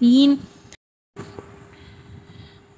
3।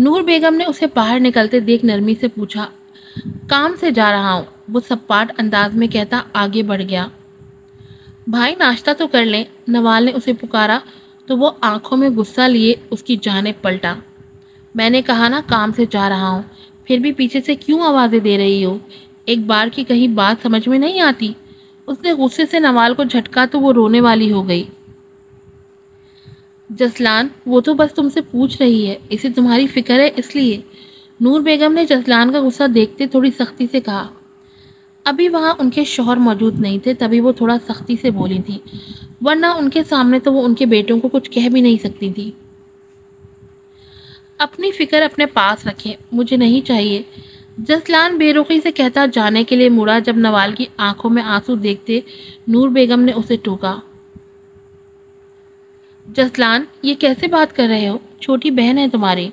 نور بیگم نے اسے باہر نکلتے دیکھ نرمی سے پوچھا، کام سے جا رہا ہوں، وہ سپاٹ انداز میں کہتا آگے بڑھ گیا۔ بھائی ناشتہ تو کر لیں، نوال نے اسے پکارا تو وہ آنکھوں میں غصہ لیے اس کی جانب پلٹا۔ میں نے کہا نا کام سے جا رہا ہوں، پھر بھی پیچھے سے کیوں آوازیں دے رہی ہو؟ ایک بار کی کہیں بات سمجھ میں نہیں آتی؟ اس نے غصے سے نوال کو جھٹکا تو وہ رونے والی ہو گئی۔ جسلان وہ تو بس تم سے پوچھ رہی ہے، اسے تمہاری فکر ہے اس لیے۔ نور بیگم نے جسلان کا غصہ دیکھتے تھوڑی سختی سے کہا۔ ابھی وہاں ان کے شوہر موجود نہیں تھے، تبھی وہ تھوڑا سختی سے بولی تھی، ورنہ ان کے سامنے تو وہ ان کے بیٹوں کو کچھ کہہ بھی نہیں سکتی تھی۔ اپنی فکر اپنے پاس رکھیں، مجھے نہیں چاہیے، جسلان بے رخی سے کہتا جانے کے لیے مڑا جب نوال کی آنکھوں میں آنسو دیکھتے نور بیگم نے اسے ٹوکا۔ جسلان یہ کیسے بات کر رہے ہو؟ چھوٹی بہن ہے تمہاری۔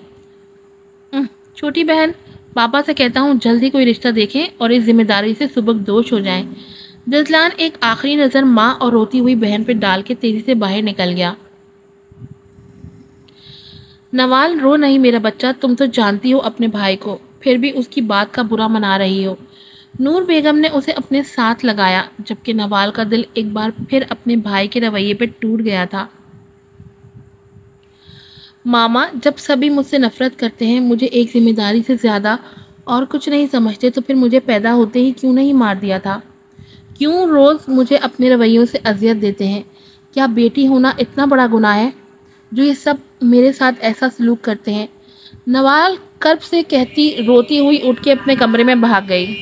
چھوٹی بہن، پاپا سے کہتا ہوں جلدی کوئی رشتہ دیکھیں اور اس ذمہ داری سے سبکدوش ہو جائیں۔ جسلان ایک آخری نظر ماں اور روتی ہوئی بہن پہ ڈال کے تیزی سے باہر نکل گیا۔ نوال رو نہیں میرا بچہ، تم تو جانتی ہو اپنے بھائی کو، پھر بھی اس کی بات کا برا منا رہی ہو۔ نور بیگم نے اسے اپنے ساتھ لگایا، جبکہ نوال کا دل ایک بار پھر اپنے بھائی کے رویے پہ ٹوٹ گیا تھا۔ ماما جب سبھی مجھ سے نفرت کرتے ہیں، مجھے ایک ذمہ داری سے زیادہ اور کچھ نہیں سمجھتے، تو پھر مجھے پیدا ہوتے ہی کیوں نہیں مار دیا تھا؟ کیوں روز مجھے اپنے رویوں سے اذیت دیتے ہیں؟ کیا بیٹی ہونا اتنا بڑا گناہ ہے جو یہ سب میرے ساتھ ایسا سلوک کرتے ہیں؟ نوال کرب سے کہتی روتی ہوئی اٹھ کے اپنے کمرے میں بھاگ گئی۔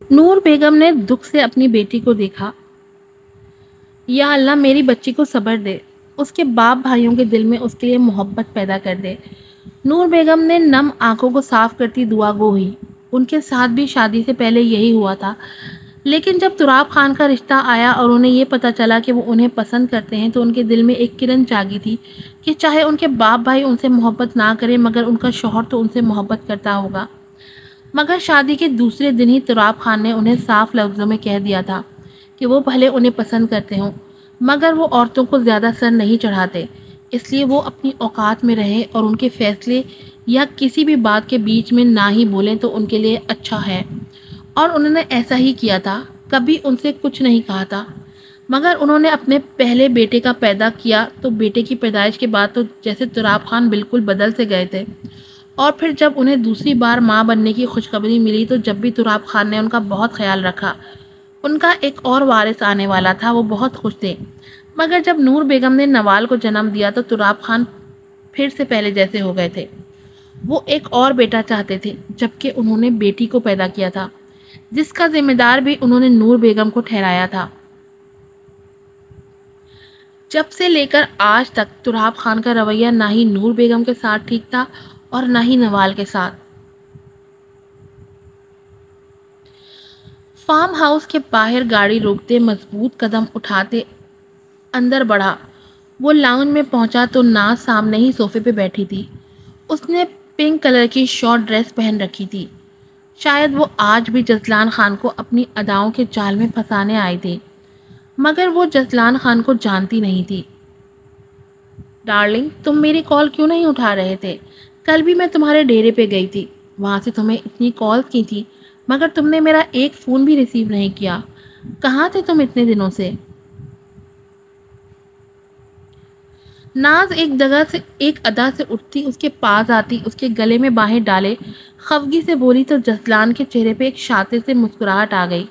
نور بیگم نے دکھ سے اپنی بیٹی کو دیکھا۔ یا اللہ میری بچی کو صبر دے، اس کے باپ بھائیوں کے دل میں اس کے لیے محبت پیدا کر دے۔ نور بیگم نے نم آنکھوں کو صاف کرتی دعا گو ہوئی۔ ان کے ساتھ بھی شادی سے پہلے یہی ہوا تھا، لیکن جب تراب خان کا رشتہ آیا اور انہیں یہ پتا چلا کہ وہ انہیں پسند کرتے ہیں تو ان کے دل میں ایک کرن جاگی تھی کہ چاہے ان کے باپ بھائی ان سے محبت نہ کریں مگر ان کا شوہر تو ان سے محبت کرتا ہوگا۔ مگر شادی کے دوسرے دن ہی تراب خان نے انہیں صاف لفظوں میں کہہ دیا تھا کہ وہ بھلے انہیں پسند کرتے ہوں مگر وہ عورتوں کو زیادہ سر نہیں چڑھاتے، اس لیے وہ اپنی اوقات میں رہے اور ان کے فیصلے یا کسی بھی بات کے بیچ میں نہ ہی بولیں تو ان کے لیے اچھا ہے، اور انہوں نے ایسا ہی کیا تھا، کبھی ان سے کچھ نہیں کہا تھا۔ مگر انہوں نے اپنے پہلے بیٹے کا پیدا کیا تو بیٹے کی پیدائش کے بعد تو جیسے تراب خان بالکل بدل سے گئے تھے، اور پھر جب انہیں دوسری بار ماں بننے کی خوشخبری ملی تو جب بھی تراب خان نے ان کا بہت خیال رکھا، ان کا ایک اور وارث آنے والا تھا، وہ بہت خوش تھے۔ مگر جب نور بیگم نے نوال کو جنم دیا تو تراب خان پھر سے پہلے جیسے ہو گئے تھے۔ وہ ایک اور بیٹا چاہتے تھے، جبکہ انہوں نے بیٹی کو پیدا کیا تھا جس کا ذمہ دار بھی انہوں نے نور بیگم کو ٹھہرایا تھا۔ جب سے لے کر آج تک تراب خان کا رویہ نہ ہی نور بیگم کے ساتھ ٹھیک تھا اور نہ ہی نوال کے ساتھ۔ فارم ہاؤس کے باہر گاڑی روکتے مضبوط قدم اٹھاتے اندر بڑھا۔ وہ لاؤنج میں پہنچا تو ناز سامنے ہی صوفے پہ بیٹھی تھی۔ اس نے پنک کلر کی شارٹ ڈریس پہن رکھی تھی۔ شاید وہ آج بھی جسلان خان کو اپنی اداؤں کے جال میں پھنسانے آئی تھی، مگر وہ جسلان خان کو جانتی نہیں تھی۔ ڈارلنگ تم میری کال کیوں نہیں اٹھا رہے تھے؟ کل بھی میں تمہارے ڈیرے پہ گئی تھی، وہاں سے تمہیں اتنی کال کی تھی مگر تم نے میرا ایک فون بھی ریسیو نہیں کیا، کہاں تھے تم اتنے دنوں سے؟ ناز ایک جگہ سے ایک ادا سے اٹھتی، اس کے پاس آتی، اس کے گلے میں باہیں ڈالے خفگی سے بولی تو جسلان کے چہرے پہ ایک شاطر سے مسکراہٹ آ گئی،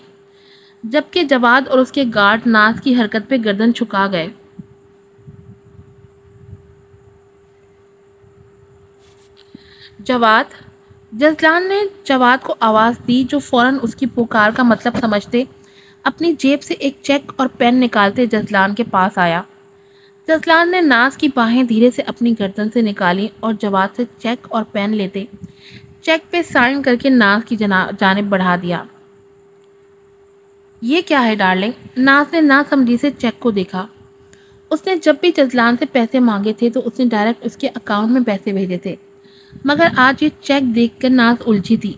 جبکہ جواد اور اس کے گارڈ ناز کی حرکت پہ گردن چھکا گئے۔ جواد، جسلان نے جواد کو آواز دی جو فوراً اس کی پکار کا مطلب سمجھتے اپنی جیب سے ایک چیک اور پین نکالتے جسلان کے پاس آیا۔ جسلان نے ناز کی باہیں دھیرے سے اپنی گردن سے نکالی اور جواد سے چیک اور پین لیتے چیک پہ سائن کر کے ناز کی جانب بڑھا دیا۔ یہ کیا ہے ڈارلنگ؟ ناز نے نا سمجھی سے چیک کو دیکھا۔ اس نے جب بھی جسلان سے پیسے مانگے تھے تو اس نے ڈائریکٹ اس کے اکاؤنٹ میں پیسے بھیجے تھے، مگر آج یہ چیک دیکھ کر ناز الجھی تھی۔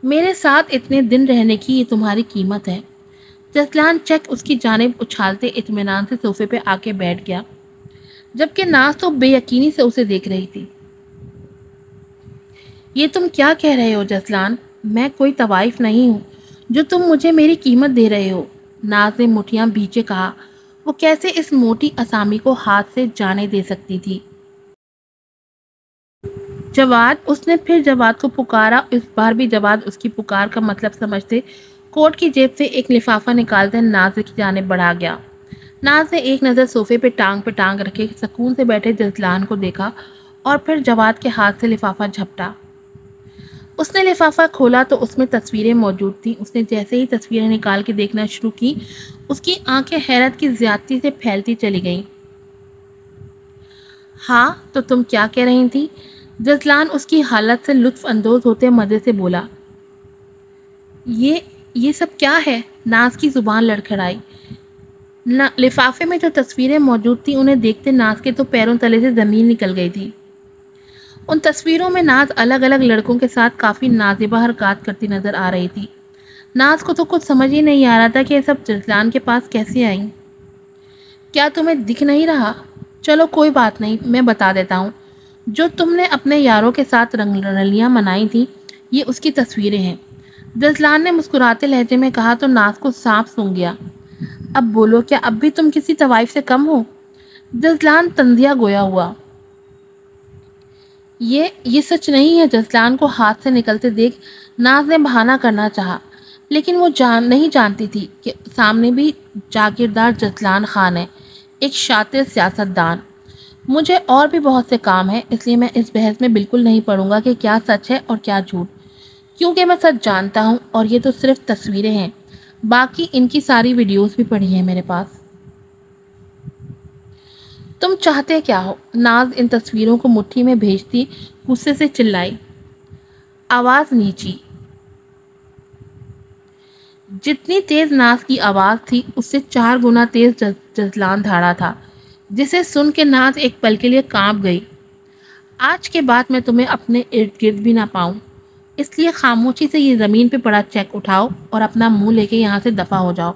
میرے ساتھ اتنے دن رہنے کی یہ تمہاری قیمت ہے۔ جسلان چیک اس کی جانب اچھالتے اطمینان سے صوفے پہ آ کے بیٹھ گیا۔ جبکہ ناز تو بے یقینی سے اسے دیکھ رہی تھی۔ یہ تم کیا کہہ رہے ہو جزلان؟ میں کوئی طوائف نہیں ہوں جو تم مجھے میری قیمت دے رہے ہو، ناز نے مٹھیاں بھیجے کہا۔ وہ کیسے اس موٹی اسامی کو ہاتھ سے جانے دے سکتی تھی؟ جواد، اس نے پھر جواد کو پکارا۔ اس بار بھی جواد اس کی پکار کا مطلب سمجھتے کوٹ کی جیب سے ایک لفافہ نکالتے ناز کی جانب بڑھا گیا۔ ناز نے ایک نظر صوفے پہ ٹانگ رکھے سکون سے بیٹھے جزلان کو دیکھا اور پھر جواد کے ہاتھ سے لفافہ جھپٹا۔ اس نے لفافہ کھولا تو اس میں تصویریں موجود تھیں۔ اس نے جیسے ہی تصویریں نکال کے دیکھنا شروع کی، اس کی آنکھیں حیرت کی زیادتی سے پھیلتی چلی گئیں۔ ہاں تو تم کیا کہہ رہی تھی؟ جزلان اس کی حالت سے لطف اندوز ہوتے مزے سے بولا۔ یہ سب کیا ہے؟ ناز کی زبان لڑکھڑائی۔ لفافے میں جو تصویریں موجود تھیں انہیں دیکھتے ناز کے تو پیروں تلے سے زمین نکل گئی تھی۔ ان تصویروں میں ناز الگ الگ لڑکوں کے ساتھ کافی نازیبہ حرکات کرتی نظر آ رہی تھی۔ ناز کو تو کچھ سمجھ ہی نہیں آ رہا تھا کہ یہ سب جزلان کے پاس کیسے آئیں۔ کیا تمہیں دکھ نہیں رہا؟ چلو کوئی بات نہیں، میں بتا دیتا ہوں۔ جو تم نے اپنے یاروں کے ساتھ رنگلیاں منائی تھی، یہ اس کی تصویریں ہیں۔ جزلان نے مسکراتے لہجے میں کہا تو ناز کو سانپ سونگھ گیا۔ اب بولو، کیا اب بھی تم کسی طوائف سے کم ہو؟ جزلان تنزیہ گویا ہوا۔ یہ سچ نہیں ہے۔ جزلان کو ہاتھ سے نکلتے دیکھ ناز نے بہانہ کرنا چاہا، لیکن وہ نہیں جانتی تھی کہ سامنے بھی جاگیردار جزلان خان ہے، ایک شاطر سیاست دان۔ مجھے اور بھی بہت سے کام ہیں، اس لیے میں اس بحث میں بالکل نہیں پڑوں گا کہ کیا سچ ہے اور کیا جھوٹ، کیونکہ میں سچ جانتا ہوں اور یہ تو صرف تصویریں ہیں، باقی ان کی ساری ویڈیوز بھی پڑی ہیں میرے پاس۔ تم چاہتے کیا ہو؟ ناز ان تصویروں کو مٹھی میں بھیجتی غصے سے چلائی۔ آواز نیچی۔ جتنی تیز ناز کی آواز تھی اس سے 4 گنا تیز جزلان دھاڑا تھا، جسے سن کے ناز ایک پل کے لیے کانپ گئی۔ آج کے بعد میں تمہیں اپنے ارد گرد بھی نہ پاؤں، اس لیے خاموشی سے یہ زمین پہ پڑا چیک اٹھاؤ اور اپنا منہ لے کے یہاں سے دفع ہو جاؤ۔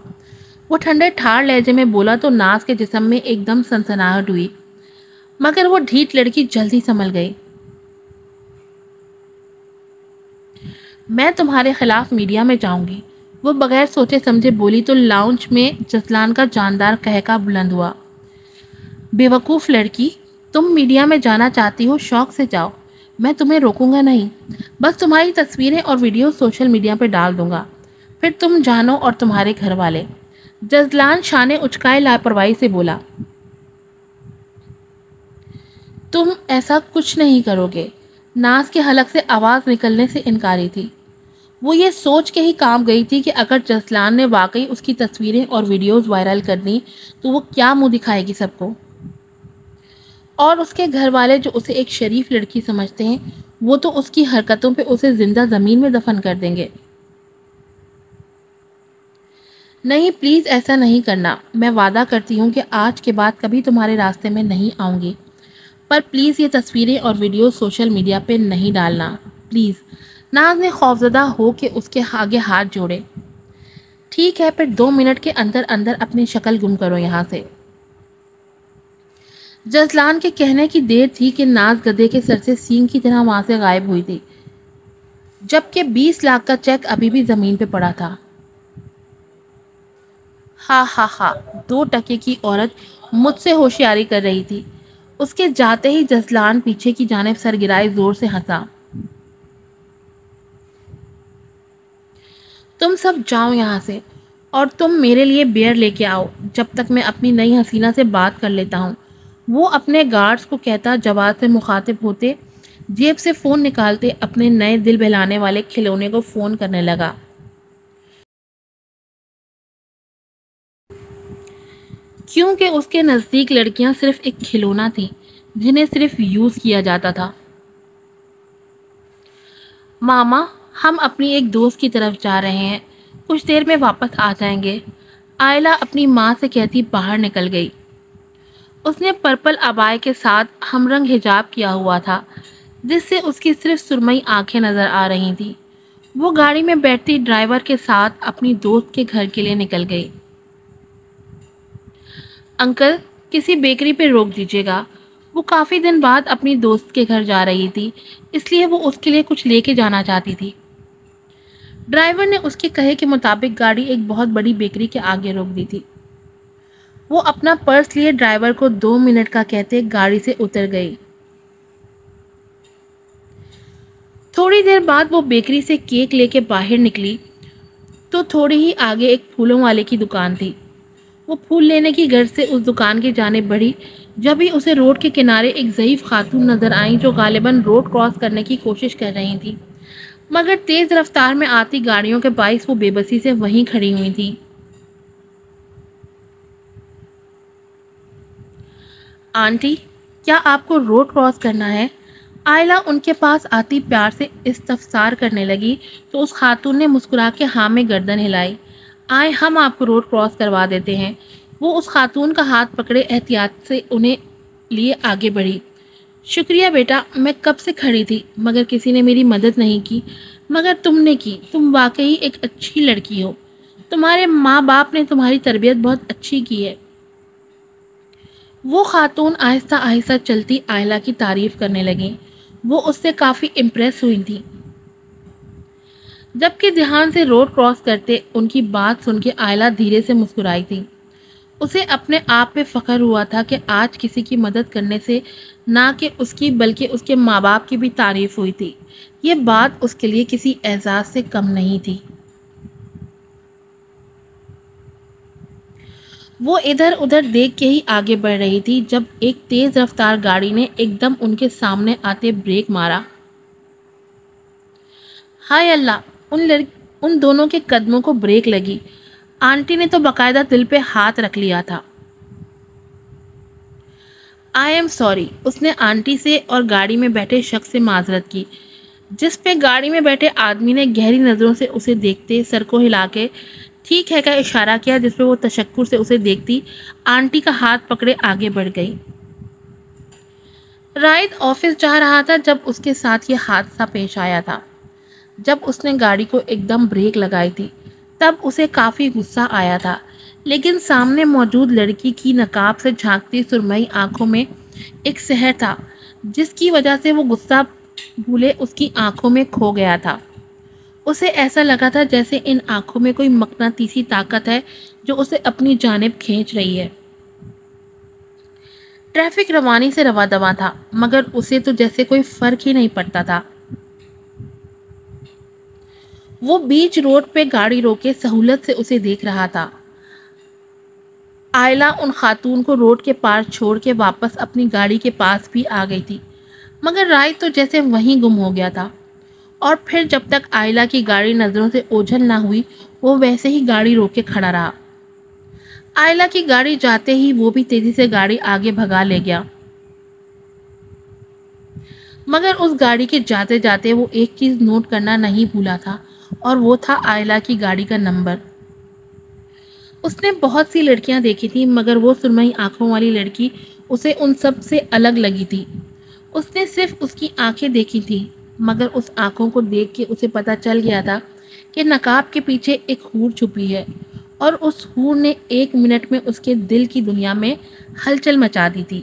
وہ ٹھنڈے ٹھار لہجے میں بولا تو ناز کے جسم میں ایک دم سنسناہٹ ہوئی، مگر وہ ڈھیٹ لڑکی جلدی سنبھل گئی۔ میں تمہارے خلاف میڈیا میں جاؤں گی، وہ بغیر سوچے سمجھے بولی تو لاؤنج میں جزلان کا جاندار قہقہ بلند ہوا۔ بے وقوف لڑکی، تم میڈیا میں جانا چاہتی ہو، شوق سے جاؤ، میں تمہیں روکوں گا نہیں، بس تمہاری تصویریں اور ویڈیو سوشل میڈیا پہ ڈال دوں گا، پھر تم جانو اور تمہارے گھر والے۔ جزلان شانے اچکائے لاپرواہی سے بولا۔ تم ایسا کچھ نہیں کرو گے۔ ناز کے حلق سے آواز نکلنے سے انکاری تھی۔ وہ یہ سوچ کے ہی کانپ گئی تھی کہ اگر جزلان نے واقعی اس کی تصویریں اور ویڈیوز وائرل کر دیں تو وہ کیا منہ دکھائے گی سب کو، اور اس کے گھر والے جو اسے ایک شریف لڑکی سمجھتے ہیں وہ تو اس کی حرکتوں پہ اسے زندہ زمین میں دفن کر دیں گے۔ نہیں پلیز ایسا نہیں کرنا، میں وعدہ کرتی ہوں کہ آج کے بعد کبھی تمہارے راستے میں نہیں آؤں گی، پر پلیز یہ تصویریں اور ویڈیو سوشل میڈیا پہ نہیں ڈالنا، پلیز۔ ناز نے خوفزدہ ہو کے اس کے آگے ہاتھ جوڑے۔ ٹھیک ہے، پھر 2 منٹ کے اندر اندر اپنی شکل گم کرو یہاں سے۔ جزلان کے کہنے کی دیر تھی کہ ناز گدھے کے سر سے سینگ کی طرح وہاں سے غائب ہوئی تھی، جبکہ 20 لاکھ کا چیک ابھی بھی زمین پہ پڑا تھا۔ ہاں ہاں ہاں، 2 ٹکے کی عورت مجھ سے ہوشیاری کر رہی تھی۔ اس کے جاتے ہی جزلان پیچھے کی جانب سر گرائے زور سے ہنسا۔ تم سب جاؤ یہاں سے، اور تم میرے لیے بیئر لے کے آؤ جب تک میں اپنی نئی حسینہ سے بات کر لیتا ہوں، وہ اپنے گارڈز کو کہتا جواد سے مخاطب ہوتے جیب سے فون نکالتے اپنے نئے دل بہلانے والے کھلونے کو فون کرنے لگا۔ کیونکہ اس کے نزدیک لڑکیاں صرف ایک کھلونا تھی جنہیں صرف یوز کیا جاتا تھا۔ ماما، ہم اپنی ایک دوست کی طرف جا رہے ہیں، کچھ دیر میں واپس آ جائیں گے، آئلہ اپنی ماں سے کہتی باہر نکل گئی۔ اس نے پرپل عبائے کے ساتھ ہم رنگ حجاب کیا ہوا تھا جس سے اس کی صرف سرمئی آنکھیں نظر آ رہی تھی۔ وہ گاڑی میں بیٹھتی ڈرائیور کے ساتھ اپنی دوست کے گھر کے لیے نکل گئی۔ انکل، کسی بیکری پہ روک دیجیے گا۔ وہ کافی دن بعد اپنی دوست کے گھر جا رہی تھی، اس لیے وہ اس کے لیے کچھ لے کے جانا چاہتی تھی۔ ڈرائیور نے اس کے کہے کے مطابق گاڑی ایک بہت بڑی بیکری کے آگے روک دی تھی۔ وہ اپنا پرس لیے ڈرائیور کو 2 منٹ کا کہتے گاڑی سے اتر گئی۔ تھوڑی دیر بعد وہ بیکری سے کیک لے کے باہر نکلی تو تھوڑی ہی آگے ایک پھولوں والے کی دکان تھی۔ وہ پھول لینے کی غرض سے اس دکان کی جانب بڑھی، جب ہی اسے روڈ کے کنارے ایک ضعیف خاتون نظر آئیں جو غالباً روڈ کراس کرنے کی کوشش کر رہی تھی، مگر تیز رفتار میں آتی گاڑیوں کے باعث وہ بے بسی سے وہیں کھڑی ہوئی تھی۔ آنٹی، کیا آپ کو روڈ کراس کرنا ہے؟ آئلہ ان کے پاس آتی پیار سے استفسار کرنے لگی تو اس خاتون نے مسکرا کے ہاں میں گردن ہلائی۔ آئے، ہم آپ کو روڈ کراس کروا دیتے ہیں۔ وہ اس خاتون کا ہاتھ پکڑے احتیاط سے انہیں لیے آگے بڑھی۔ شکریہ بیٹا، میں کب سے کھڑی تھی مگر کسی نے میری مدد نہیں کی، مگر تم نے کی۔ تم واقعی ایک اچھی لڑکی ہو۔ تمہارے ماں باپ نے تمہاری تربیت بہت اچھی کی ہے۔ وہ خاتون آہستہ آہستہ چلتی آئلہ کی تعریف کرنے لگیں۔ وہ اس سے کافی امپریس ہوئی تھی، جبکہ دھیان سے روڈ کراس کرتے ان کی بات سن کے آئلہ دھیرے سے مسکرائی تھی۔ اسے اپنے آپ پہ فخر ہوا تھا کہ آج کسی کی مدد کرنے سے نہ کہ اس کی بلکہ اس کے ماں باپ کی بھی تعریف ہوئی تھی۔ یہ بات اس کے لیے کسی اعزاز سے کم نہیں تھی۔ وہ ادھر ادھر دیکھ کے ہی آگے بڑھ رہی تھی جب ایک تیز رفتار گاڑی نے ایک دم ان کے سامنے آتے بریک مارا۔ ہائے اللہ، ان دونوں کے قدموں کو بریک لگی۔ آنٹی نے تو باقاعدہ دل پہ ہاتھ رکھ لیا تھا۔ آئی ایم سوری، اس نے آنٹی سے اور گاڑی میں بیٹھے شخص سے معذرت کی، جس پہ گاڑی میں بیٹھے آدمی نے گہری نظروں سے اسے دیکھتے سر کو ہلا کے ٹھیک ہے کا اشارہ کیا، جس پہ وہ تشکر سے اسے دیکھتی آنٹی کا ہاتھ پکڑے آگے بڑھ گئی۔ رائد آفس جا رہا تھا جب اس کے ساتھ یہ حادثہ پیش آیا تھا۔ جب اس نے گاڑی کو ایک دم بریک لگائی تھی تب اسے کافی غصہ آیا تھا، لیکن سامنے موجود لڑکی کی نقاب سے جھانکتی سرمئی آنکھوں میں ایک سحر تھا جس کی وجہ سے وہ غصہ بھولے اس کی آنکھوں میں کھو گیا تھا۔ اسے ایسا لگا تھا جیسے ان آنکھوں میں کوئی مقناطیسی طاقت ہے جو اسے اپنی جانب کھینچ رہی ہے۔ ٹریفک روانی سے رواں دواں تھا مگر اسے تو جیسے کوئی فرق ہی نہیں پڑتا تھا۔ وہ بیچ روڈ پہ گاڑی روکے سہولت سے اسے دیکھ رہا تھا۔ آئلہ ان خاتون کو روڈ کے پار چھوڑ کے واپس اپنی گاڑی کے پاس بھی آ گئی تھی، مگر رائد تو جیسے وہیں گم ہو گیا تھا، اور پھر جب تک آئلہ کی گاڑی نظروں سے اوجھل نہ ہوئی وہ ویسے ہی گاڑی روک کے کھڑا رہا۔ آئلہ کی گاڑی جاتے ہی وہ بھی تیزی سے گاڑی آگے بھگا لے گیا، مگر اس گاڑی کے جاتے جاتے وہ ایک چیز نوٹ کرنا نہیں بھولا تھا، اور وہ تھا آئلہ کی گاڑی کا نمبر۔ اس نے بہت سی لڑکیاں دیکھی تھی مگر وہ سرمئی آنکھوں والی لڑکی اسے ان سب سے الگ لگی تھی۔ اس نے صرف اس کی آنکھیں دیکھی تھی مگر اس آنکھوں کو دیکھ کے اسے پتا چل گیا تھا کہ نقاب کے پیچھے ایک حور چھپی ہے، اور اس حور نے 1 منٹ میں اس کے دل کی دنیا میں ہلچل مچا دی تھی۔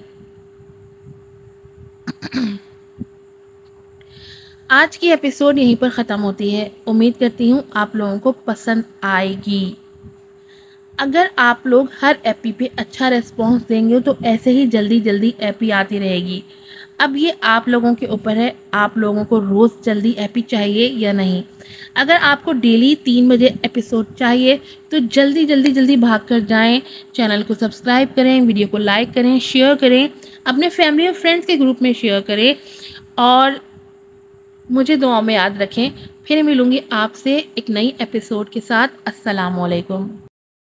آج کی ایپیسوڈ یہیں پر ختم ہوتی ہے۔ امید کرتی ہوں آپ لوگوں کو پسند آئے گی۔ اگر آپ لوگ ہر ایپی پہ اچھا ریسپانس دیں گے تو ایسے ہی جلدی جلدی ایپی آتی رہے گی۔ اب یہ آپ لوگوں کے اوپر ہے، آپ لوگوں کو روز جلدی ایپی چاہیے یا نہیں۔ اگر آپ کو ڈیلی 3 بجے ایپیسوڈ چاہیے تو جلدی بھاگ کر جائیں، چینل کو سبسکرائب کریں، ویڈیو کو لائک کریں، شیئر کریں، اپنے فیملی اور فرینڈس کے گروپ میں شیئر کریں، اور مجھے دعاؤں میں یاد رکھیں۔ پھر ملوں گی آپ سے ایک نئی ایپیسوڈ کے ساتھ۔ السلام علیکم۔